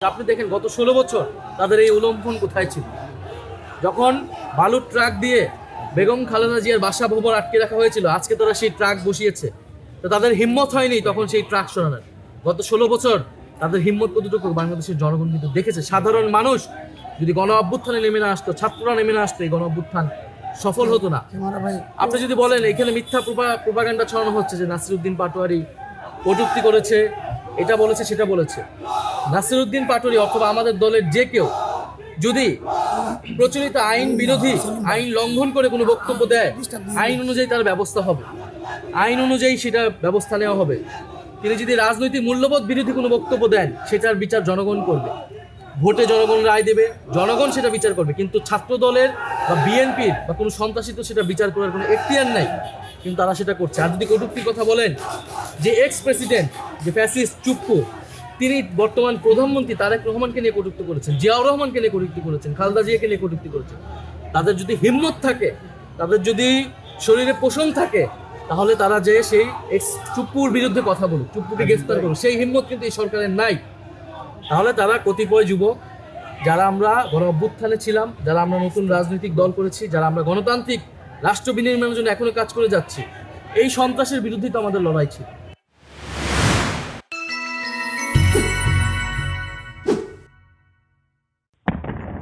আপনি দেখেন গত 16 বছর তাদের এই উলম্ফন কোথায় ছিল? যখন বালুর ট্রাক দিয়ে বেগম খালেদা জিয়ার বাসা ভবন আটকে রাখা হয়েছিল, আজকে তারা সেই ট্রাক বসিয়েছে। তো তাদের হিম্মত হয়নি তখন সেই ট্রাক সরানোর। গত 16 বছর তাদের হিম্মত কতটুকু বাংলাদেশের জনগণ কিন্তু দেখেছে। সাধারণ মানুষ যদি গণ অভ্যুত্থানে নেমে না আসতো, ছাত্ররা নেমে না আসতো, এই গণ অভ্যুত্থান সফল হতো না। আপনি যদি বলেন এখানে মিথ্যা প্রোপাগান্ডা ছড়ানো হচ্ছে যে নাসিরউদ্দিন পাটোয়ারি কটূক্তি করেছে, এটা বলেছে সেটা বলেছে, নাসিরউদ্দিন পাটোয়ারি অথবা আমাদের দলের যে কেউ যদি প্রচলিত আইন বিরোধী, আইন লঙ্ঘন করে কোনো বক্তব্য দেয়, আইন অনুযায়ী তার ব্যবস্থা হবে, আইন অনুযায়ী সেটা ব্যবস্থা নেওয়া হবে। তিনি যদি রাজনৈতিক মূল্যবোধ বিরোধী কোনো বক্তব্য দেন, সেটার বিচার জনগণ করবে, ভোটে জনগণ রায় দেবে, জনগণ সেটা বিচার করবে। কিন্তু ছাত্র দলের বা বিএনপির বা কোনো সন্ত্রাসী তো সেটা বিচার করার কোনো এখতিয়ার নাই, কিন্তু তারা সেটা করছে। আর যদি কটূক্তির কথা বলেন, যে এক্স প্রেসিডেন্ট, যে ফ্যাসিস্ট চুপ্পু, তিনি বর্তমান প্রধানমন্ত্রী তারেক রহমানকে নিয়ে কটূক্তি করেছেন, জিয়াউর রহমানকে নিয়ে কটূক্তি করেছেন, খালেদা জিয়াকে নিয়ে কটূক্তি করেছেন। তাদের যদি হিম্মত থাকে, তাদের যদি শরীরে পোষণ থাকে, তাহলে তারা যে সেই এক্স চুপ্পুর বিরুদ্ধে কথা বলুক, চুপ্পুকে গ্রেফতার করুক। সেই হিম্মত কিন্তু এই সরকারের নাই। তাহলে তারা কতিপয় যুবক, যারা আমরা গণ অভ্যুত্থানে ছিলাম, যারা আমরা নতুন রাজনৈতিক দল করেছি, যারা আমরা গণতান্ত্রিক রাষ্ট্র বিনির্মাণের জন্য এখনো কাজ করে যাচ্ছি, এই সন্ত্রাসের বিরুদ্ধে তো আমাদের লড়াই ছিল।